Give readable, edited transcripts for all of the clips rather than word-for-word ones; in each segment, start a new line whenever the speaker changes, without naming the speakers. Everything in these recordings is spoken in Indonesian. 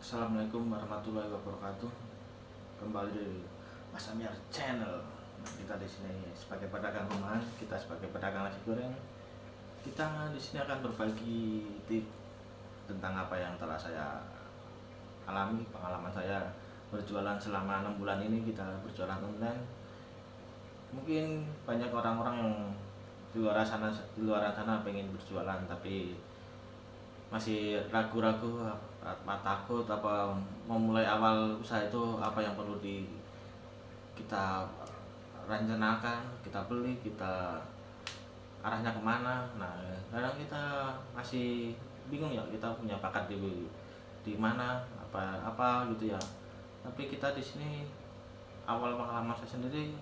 Assalamualaikum warahmatullahi wabarakatuh. Kembali di Mas Amir Channel. Nah, kita di sini sebagai pedagang rumahan, kita sebagai pedagang nasi goreng, kita di sini akan berbagi tips tentang apa yang telah saya alami, pengalaman saya berjualan selama 6 bulan ini. Kita berjualan online. Mungkin banyak orang-orang yang di luar sana pengen berjualan tapi masih ragu-ragu, apa takut, apa memulai awal usaha itu apa yang perlu kita rencanakan, kita beli, kita arahnya kemana. Nah, kadang kita masih bingung ya, kita punya bakat di mana, apa gitu ya. Tapi kita di sini awal pengalaman saya sendiri,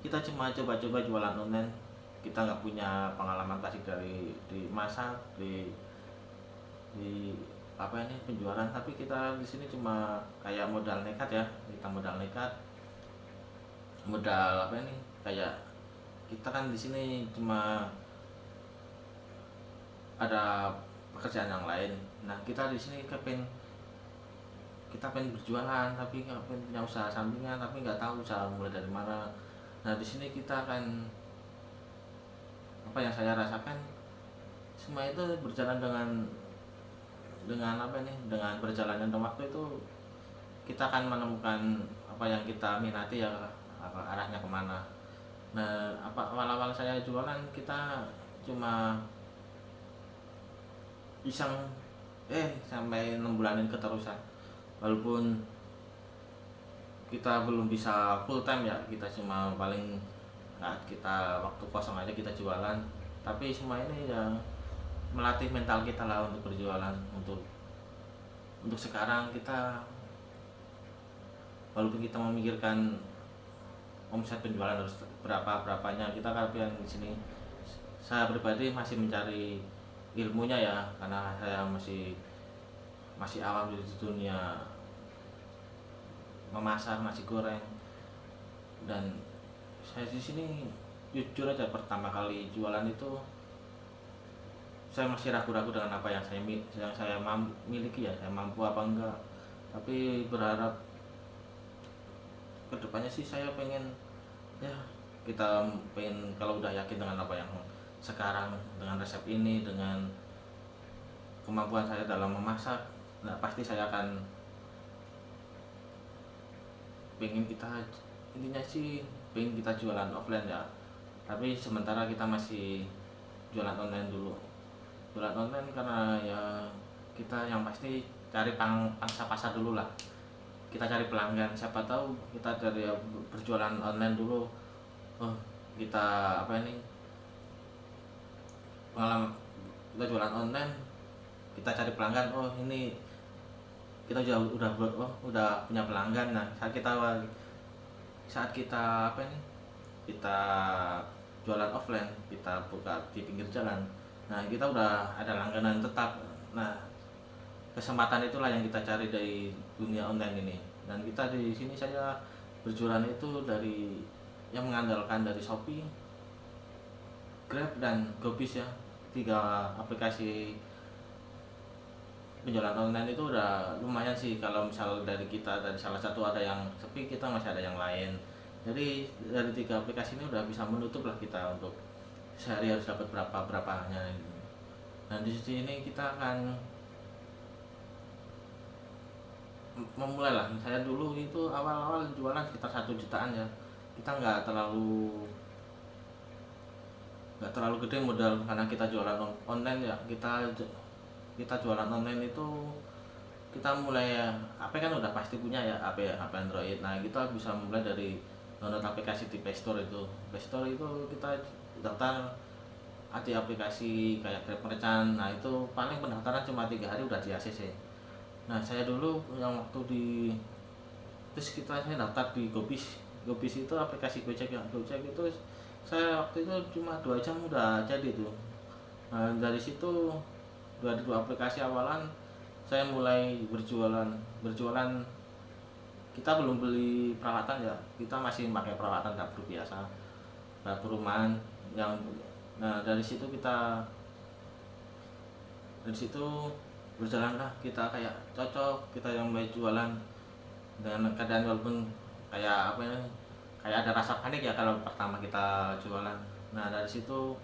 kita cuma coba-coba jualan online. Kita nggak punya pengalaman klasik dari di masak, di apa ini penjualan, tapi kita di sini cuma kayak modal nekat ya. Kita modal nekat, modal apa ini, kayak kita kan di sini cuma ada pekerjaan yang lain. Nah, kita di sini kita pengen berjualan tapi nggak pengen punya usaha sampingan, tapi nggak tahu usaha mulai dari mana. Nah, di sini kita akan, apa yang saya rasakan, semua itu berjalan dengan apa nih, dengan berjalannya waktu itu kita akan menemukan apa yang kita minati ya, apa arahnya kemana. Nah, apa awal-awal saya jualan, kita cuma iseng, sampai 6 bulanin keterusan, walaupun kita belum bisa full time ya, kita cuma paling saat kita waktu kosong aja kita jualan. Tapi semua ini ya melatih mental kita lah untuk berjualan. Untuk sekarang kita, walaupun kita memikirkan omset penjualan harus berapanya, kita kalian di sini, saya pribadi masih mencari ilmunya ya, karena saya masih awam di dunia memasak nasi goreng. Dan saya di sini jujur aja, pertama kali jualan itu saya masih ragu-ragu dengan apa yang saya miliki ya, saya mampu apa enggak. Tapi berharap kedepannya sih saya pengen ya, kita pengen kalau udah yakin dengan apa yang sekarang, dengan resep ini, dengan kemampuan saya dalam memasak, nah pasti saya akan pengen kita, intinya sih pengen kita jualan offline ya. Tapi sementara kita masih jualan online dulu. Jualan online karena ya kita yang pasti cari pangsa pasar dulu lah. Kita cari pelanggan, siapa tahu kita dari berjualan online dulu, oh kita apa ini, pengalaman kita jualan online, kita cari pelanggan, oh ini kita udah punya pelanggan. Nah, saat kita apa ini, kita jualan offline, kita buka di pinggir jalan, nah kita udah ada langganan tetap. Nah, kesempatan itulah yang kita cari dari dunia online ini. Dan kita di sini, saya berjualan itu dari yang mengandalkan dari Shopee, Grab, dan Gobis ya. 3 aplikasi penjualan online itu udah lumayan sih. Kalau misal dari kita, dari salah satu ada yang sepi, kita masih ada yang lain. Jadi dari 3 aplikasi ini udah bisa menutup lah kita untuk sehari harus dapat berapanya. Dan di sini kita akan memulai lah. Saya dulu itu awal-awal jualan sekitar 1 jutaan ya. Kita nggak terlalu gede modal, karena kita jualan online ya. Kita jualan online itu kita mulai ya, HP kan udah pasti punya ya, HP Android. Nah, kita bisa mulai dari download aplikasi di Play Store. Itu kita daftar di aplikasi kayak Grab Merchant. Nah, itu paling pendaftaran cuma 3 hari udah di ACC. Nah, saya dulu yang waktu terus saya daftar di Gobis. Gobis itu aplikasi Gojek ya. Gojek itu saya waktu itu cuma 2 jam udah jadi tuh. Nah, dari situ, dari 2 aplikasi awalan, saya mulai berjualan. Kita belum beli peralatan ya, kita masih pakai peralatan dapur biasa, dapur rumahan yang. Nah, dari situ berjalanlah kita kayak cocok, kita yang mulai jualan dengan keadaan walaupun kayak apa ya, kayak ada rasa panik ya kalau pertama kita jualan. Nah dari situ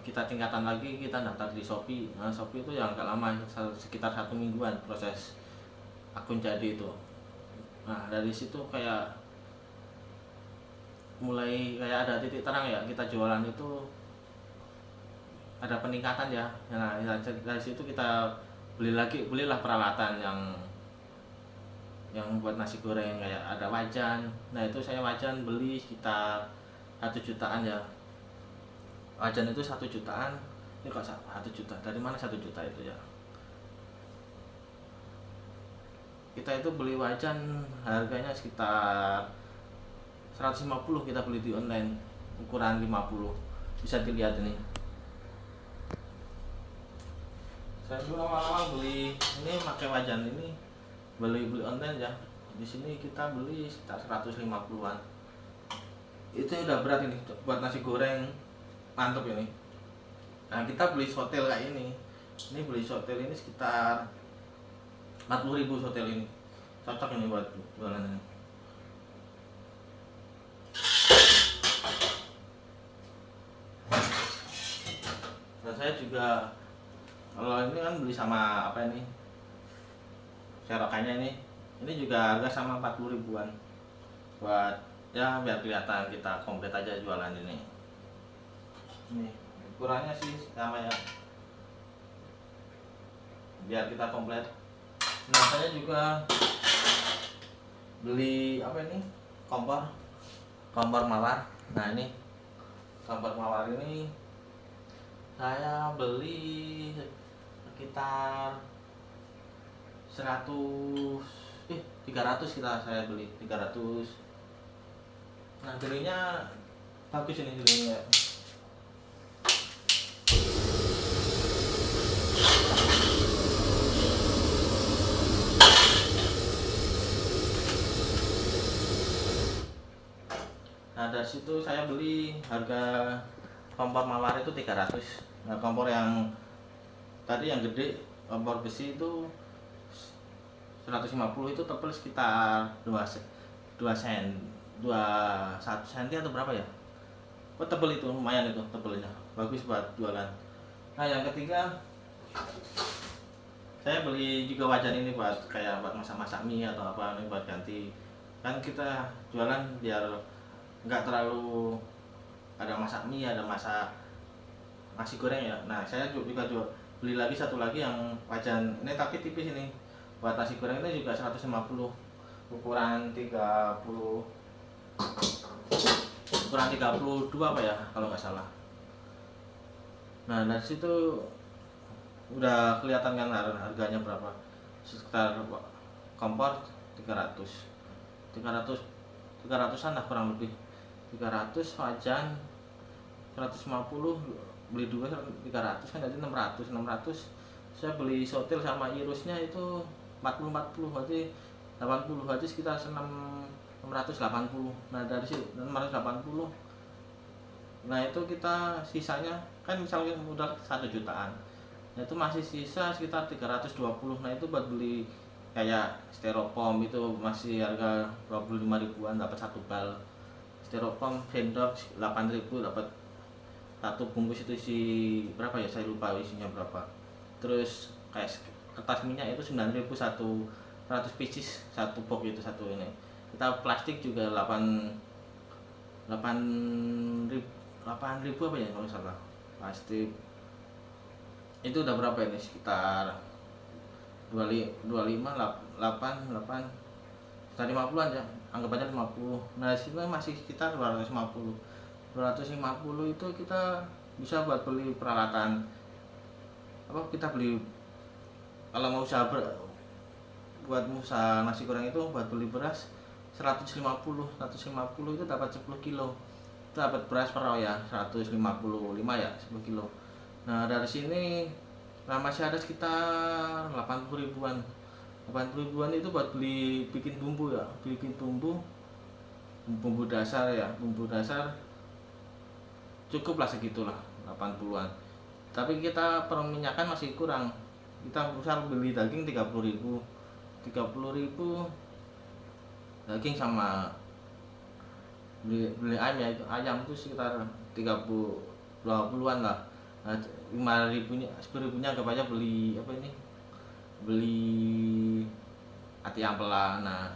kita tingkatan lagi, kita daftar di Shopee. Nah Shopee itu yang agak lama, sekitar 1 mingguan proses akun jadi itu. Nah dari situ kayak mulai kayak ada titik terang ya, kita jualan itu ada peningkatan ya. Nah dari situ kita belilah peralatan yang buat nasi goreng, kayak ada wajan. Nah itu saya wajan beli sekitar 1 jutaan ya. Wajan itu 1 jutaan. Ini kok 1 juta, dari mana 1 juta itu ya? Kita itu beli wajan harganya sekitar 150, kita beli di online ukuran 50, bisa dilihat ini. Saya dulu awal-awal beli ini pakai wajan ini, beli online ya. Di sini kita beli sekitar 150-an. Itu udah berat ini buat nasi goreng, mantep ini. Nah kita beli sotel kayak ini beli sotel ini sekitar 40.000 sotel ini, cocok ini buat jualan ini. Dan saya juga kalau ini kan beli sama apa ini, serokannya ini juga harga sama 40.000-an, buat ya biar kelihatan kita komplit aja jualan ini. Ini ukurannya sih sama ya, biar kita komplit. Nah saya juga beli apa ini, kompor mawar. Nah ini kompor mawar ini saya beli sekitar 300, saya beli 300. Nah gerinya bagus ini gerinya. Nah dari situ saya beli, harga kompor mawar itu 300. Nah kompor yang tadi yang gede, kompor besi itu 150, itu tebal sekitar 2 sen, 1 senti atau berapa ya. Oh tebal itu, lumayan itu tebelnya, bagus buat jualan. Nah yang ketiga saya beli juga wajan ini buat kayak buat masak-masak mie atau apa, ini buat ganti. Kan kita jualan biar nggak terlalu ada masak mie, ada masak nasi goreng ya. Nah saya juga beli lagi satu lagi yang wajan ini, tapi tipis ini, buat nasi goreng ini juga 150, ukuran 32 apa ya kalau nggak salah. Nah dari situ udah kelihatan kan harganya berapa, sekitar kompor 300-an lah kurang lebih. 300 wajan 150, beli 2 300 kan, jadi 600. Saya beli sotil sama irusnya itu 40, berarti 80, berarti sekitar 680. Nah dari situ 680, nah itu kita sisanya kan misalnya udah 1 jutaan, nah itu masih sisa sekitar 320. Nah itu buat beli kayak styrofoam, itu masih harga 25.000-an, dapat 1 bal styrofoam. Sendok 8.000, dapat 1 bungkus, itu isi berapa ya, saya lupa isinya berapa. Terus kayak kertas minyak itu 9.000, 100 pieces, 1 box itu satu ini. Kita plastik juga 8.000 apa ya kalau salah, plastik itu udah berapa ini, sekitar 25, 8, sekitar 50-an ya, anggap aja 50. Nah sini masih sekitar 250 itu kita bisa buat beli peralatan apa, kita beli kalau mau usaha buat usaha nasi goreng itu, buat beli beras 150 itu dapat 10 kilo, itu dapat beras per ya 155 ya 10 kilo. Nah dari sini nah masih ada sekitar 80.000-an itu buat beli bikin bumbu ya, bumbu dasar ya, cukuplah segitulah 80-an. Tapi kita perminyakan masih kurang, kita misal beli daging 30.000, 30.000 daging sama beli ayam ya, itu ayam itu sekitar 20-an lah. Nah, 5.000-nya 10.000-nya anggap aja beli apa ini, beli ati ampela. Nah,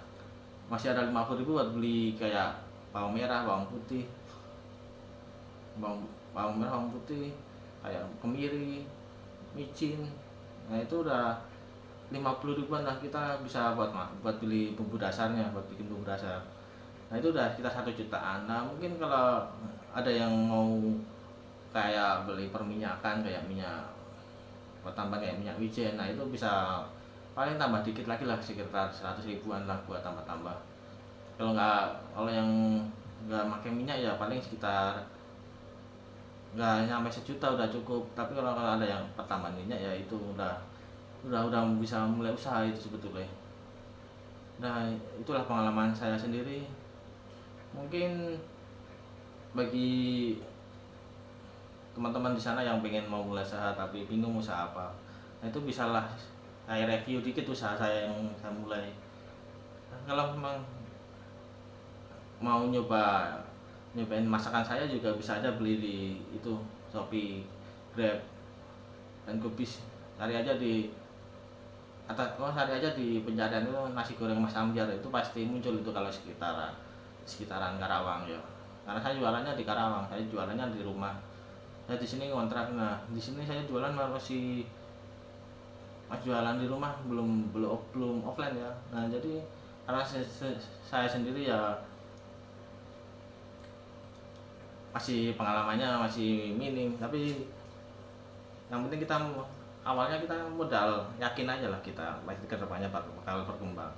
masih ada 50.000 buat beli kayak bawang merah, bawang putih, bawang merah, bawang putih, kayak kemiri, micin. Nah, itu udah 50.000-an lah, kita bisa buat beli bumbu dasarnya, buat bikin bumbu dasar. Nah, itu udah kita 1 jutaan. Nah, mungkin kalau ada yang mau kayak beli perminyakan, kayak minyak buat tambah kayak minyak wijen, nah itu bisa paling tambah dikit lagi lah, sekitar 100.000-an lah buat tambah-tambah. Kalau yang nggak pakai minyak ya paling sekitar nggak nyampe 1 juta udah cukup. Tapi kalau ada yang pertambahan minyak ya itu udah bisa mulai usaha itu sebetulnya. Nah, itulah pengalaman saya sendiri. Mungkin bagi teman-teman di sana yang pengen mau mulai usaha tapi bingung usaha apa, nah itu bisalah saya review dikit usaha saya yang saya mulai. Nah, kalau memang mau nyobain masakan saya juga bisa aja beli di itu Shopee, Grab, dan Kubis. Cari aja cari aja di pencarian itu nasi goreng Mas Amjar, itu pasti muncul itu kalau sekitaran Karawang ya. Karena saya jualannya di Karawang, saya jualannya di rumah. Saya di sini kontrak. Nah, di sini saya jualan masih jualan di rumah, belum offline ya. Nah, jadi karena saya sendiri ya masih pengalamannya masih minim, tapi yang penting awalnya kita modal yakin aja lah, kita pasti kedepannya bakal berkembang.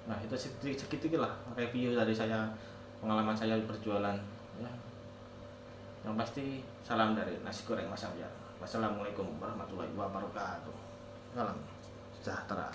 Nah, itu sedikit lah review dari saya, pengalaman saya berjualan ya. Yang pasti salam dari nasi goreng Mas Amjar. Wassalamualaikum warahmatullahi wabarakatuh. Salam sejahtera.